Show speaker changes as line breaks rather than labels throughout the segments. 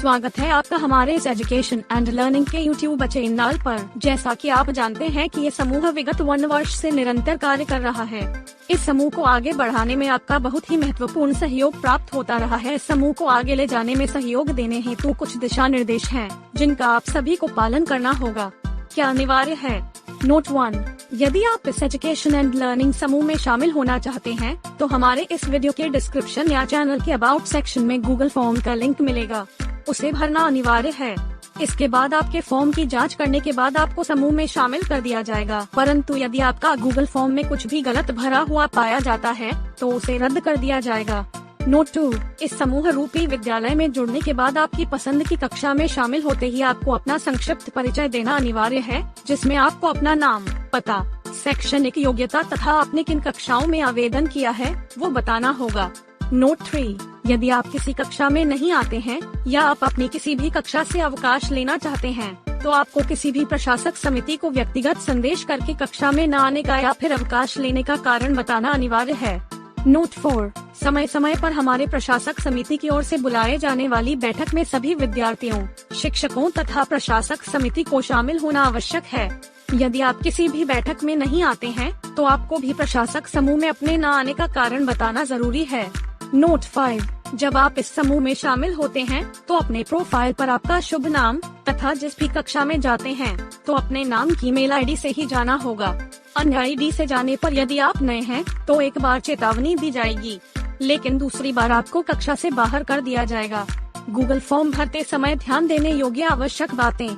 स्वागत है आपका हमारे इस एजुकेशन एंड लर्निंग के यूट्यूब चैनल पर। जैसा कि आप जानते हैं कि ये समूह विगत 1 वर्ष से निरंतर कार्य कर रहा है। इस समूह को आगे बढ़ाने में आपका बहुत ही महत्वपूर्ण सहयोग प्राप्त होता रहा है। इस समूह को आगे ले जाने में सहयोग देने हेतु कुछ दिशा निर्देश हैं, जिनका आप सभी को पालन करना होगा। क्या अनिवार्य है? नोट 1, यदि आप इस एजुकेशन एंड लर्निंग समूह में शामिल होना चाहते हैं, तो हमारे इस वीडियो के डिस्क्रिप्शन या चैनल के अबाउट सेक्शन में गूगल फॉर्म का लिंक मिलेगा। उसे भरना अनिवार्य है। इसके बाद आपके फॉर्म की जांच करने के बाद आपको समूह में शामिल कर दिया जाएगा। परंतु यदि आपका गूगल फॉर्म में कुछ भी गलत भरा हुआ पाया जाता है, तो उसे रद्द कर दिया जाएगा। नोट 2, इस समूह रूपी विद्यालय में जुड़ने के बाद आपकी पसंद की कक्षा में शामिल होते ही आपको अपना संक्षिप्त परिचय देना अनिवार्य है, जिसमें आपको अपना नाम, पता, शैक्षणिक योग्यता तथा आपने किन कक्षाओं में आवेदन किया है वो बताना होगा। नोट 3, यदि आप किसी कक्षा में नहीं आते हैं या आप अपनी किसी भी कक्षा से अवकाश लेना चाहते हैं, तो आपको किसी भी प्रशासक समिति को व्यक्तिगत संदेश करके कक्षा में न आने का या फिर अवकाश लेने का कारण बताना अनिवार्य है। नोट 4, समय समय पर हमारे प्रशासक समिति की ओर से बुलाए जाने वाली बैठक में सभी विद्यार्थियों, शिक्षकों तथा प्रशासक समिति को शामिल होना आवश्यक है। यदि आप किसी भी बैठक में नहीं आते हैं, तो आपको भी प्रशासक समूह में अपने न आने का कारण बताना जरूरी है। नोट 5, जब आप इस समूह में शामिल होते हैं, तो अपने प्रोफाइल पर आपका शुभ नाम तथा जिस भी कक्षा में जाते हैं, तो अपने नाम की मेल आईडी से ही जाना होगा। अन्य आईडी से जाने पर यदि आप नए हैं, तो एक बार चेतावनी दी जाएगी, लेकिन दूसरी बार आपको कक्षा से बाहर कर दिया जाएगा। गूगल फॉर्म भरते समय ध्यान देने योग्य आवश्यक बातें।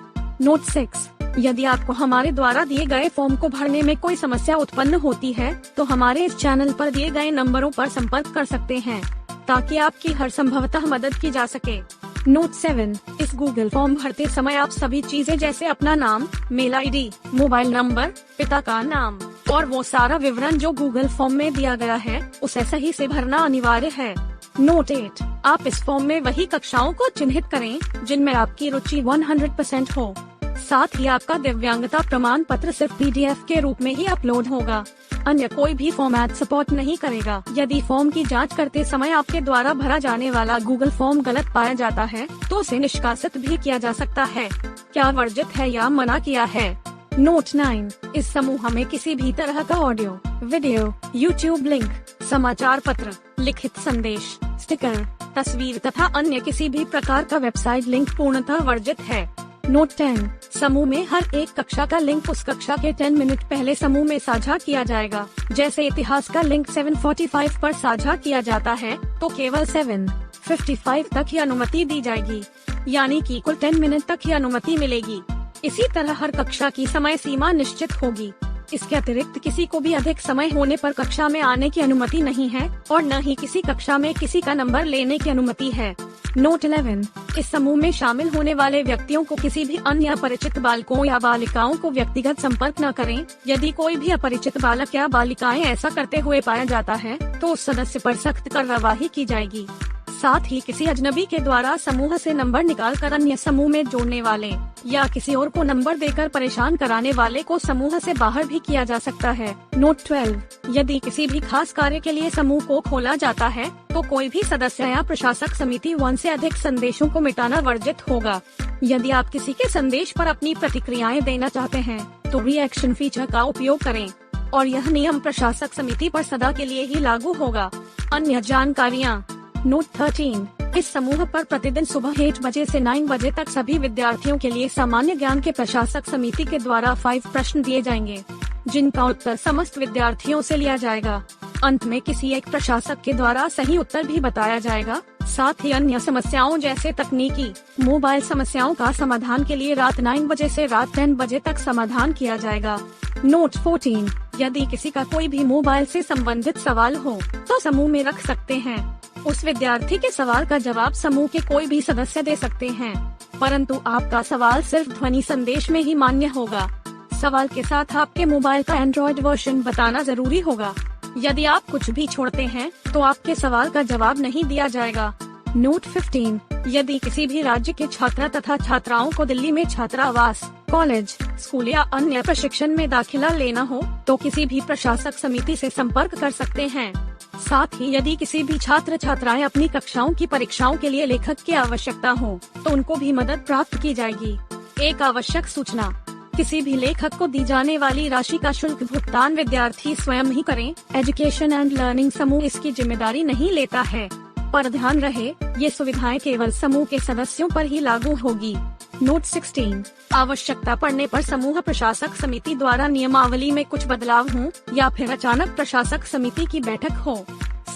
नोट 6, यदि आपको हमारे द्वारा दिए गए फॉर्म को भरने में कोई समस्या उत्पन्न होती है, तो हमारे इस चैनल पर दिए गए नंबरों पर संपर्क कर सकते हैं, ताकि आपकी हर संभवतः मदद की जा सके। नोट 7, इस गूगल फॉर्म भरते समय आप सभी चीजें जैसे अपना नाम, मेल आईडी, मोबाइल नंबर, पिता का नाम और वो सारा विवरण जो गूगल फॉर्म में दिया गया है, उसे सही से भरना अनिवार्य है। नोट 8, आप इस फॉर्म में वही कक्षाओं को चिन्हित करें जिनमें आपकी रुचि 100% हो। साथ ही आपका दिव्यांगता प्रमाण पत्र सिर्फ PDF के रूप में ही अपलोड होगा। अन्य कोई भी फॉर्मेट सपोर्ट नहीं करेगा। यदि फॉर्म की जांच करते समय आपके द्वारा भरा जाने वाला गूगल फॉर्म गलत पाया जाता है, तो उसे निष्कासित भी किया जा सकता है। क्या वर्जित है या मना किया है? नोट 9, इस समूह में किसी भी तरह का ऑडियो, वीडियो, YouTube लिंक, समाचार पत्र, लिखित संदेश, स्टिकर, तस्वीर तथा अन्य किसी भी प्रकार का वेबसाइट लिंक पूर्णतः वर्जित है। नोट 10, समूह में हर एक कक्षा का लिंक उस कक्षा के 10 मिनट पहले समूह में साझा किया जाएगा। जैसे इतिहास का लिंक 7:45 पर साझा किया जाता है, तो केवल 7:55 तक ही अनुमति दी जाएगी, यानी कि कुल 10 मिनट तक ही अनुमति मिलेगी। इसी तरह हर कक्षा की समय सीमा निश्चित होगी। इसके अतिरिक्त किसी को भी अधिक समय होने पर कक्षा में आने की अनुमति नहीं है और न ही किसी कक्षा में किसी का नंबर लेने की अनुमति है। नोट 11, इस समूह में शामिल होने वाले व्यक्तियों को किसी भी अन्य अपरिचित बालकों या बालिकाओं को व्यक्तिगत संपर्क न करें। यदि कोई भी अपरिचित बालक या बालिकाएं ऐसा करते हुए पाया जाता है, तो उस सदस्य पर सख्त कार्रवाई की जाएगी। साथ ही किसी अजनबी के द्वारा समूह से नंबर निकालकर अन्य समूह में जोड़ने वाले या किसी और को नंबर देकर परेशान कराने वाले को समूह से बाहर भी किया जा सकता है। नोट 12, यदि किसी भी खास कार्य के लिए समूह को खोला जाता है, तो कोई भी सदस्य या प्रशासक समिति 1 से अधिक संदेशों को मिटाना वर्जित होगा। यदि आप किसी के संदेश पर अपनी प्रतिक्रियाएं देना चाहते हैं, तो रिएक्शन फीचर का उपयोग करें और यह नियम प्रशासक समिति पर सदा के लिए ही लागू होगा। अन्य जानकारियाँ। नोट 13, इस समूह पर प्रतिदिन सुबह 8 बजे से 9 बजे तक सभी विद्यार्थियों के लिए सामान्य ज्ञान के प्रशासक समिति के द्वारा 5 प्रश्न दिए जाएंगे, जिनका उत्तर समस्त विद्यार्थियों से लिया जाएगा। अंत में किसी एक प्रशासक के द्वारा सही उत्तर भी बताया जाएगा। साथ ही अन्य समस्याओं जैसे तकनीकी, मोबाइल समस्याओं का समाधान के लिए रात 9 बजे से रात 10 बजे तक समाधान किया जाएगा। नोट 14, यदि किसी का कोई भी मोबाइल से संबंधित सवाल हो, तो समूह में रख सकते हैं। उस विद्यार्थी के सवाल का जवाब समूह के कोई भी सदस्य दे सकते हैं, परंतु आपका सवाल सिर्फ ध्वनि संदेश में ही मान्य होगा। सवाल के साथ आपके मोबाइल का एंड्रॉइड वर्जन बताना जरूरी होगा। यदि आप कुछ भी छोड़ते हैं, तो आपके सवाल का जवाब नहीं दिया जाएगा। नोट 15, यदि किसी भी राज्य के छात्र तथा छात्राओं को दिल्ली में छात्रावास, कॉलेज, स्कूल या अन्य प्रशिक्षण में दाखिला लेना हो, तो किसी भी प्रशासक समिति से संपर्क कर सकते हैं। साथ ही यदि किसी भी छात्र छात्राएं अपनी कक्षाओं की परीक्षाओं के लिए लेखक की आवश्यकता हो तो उनको भी मदद प्राप्त की जाएगी। एक आवश्यक सूचना, किसी भी लेखक को दी जाने वाली राशि का शुल्क भुगतान विद्यार्थी स्वयं ही करें। एजुकेशन एंड लर्निंग समूह इसकी जिम्मेदारी नहीं लेता है, पर ध्यान रहे ये सुविधाएं केवल समूह के सदस्यों पर ही लागू होगी। नोट 16, आवश्यकता पड़ने पर समूह प्रशासक समिति द्वारा नियमावली में कुछ बदलाव हो या फिर अचानक प्रशासक समिति की बैठक हो,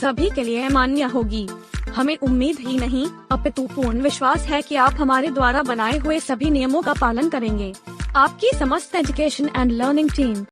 सभी के लिए मान्य होगी। हमें उम्मीद ही नहीं अपितु पूर्ण विश्वास है कि आप हमारे द्वारा बनाए हुए सभी नियमों का पालन करेंगे। आपकी समस्त एजुकेशन एंड लर्निंग टीम।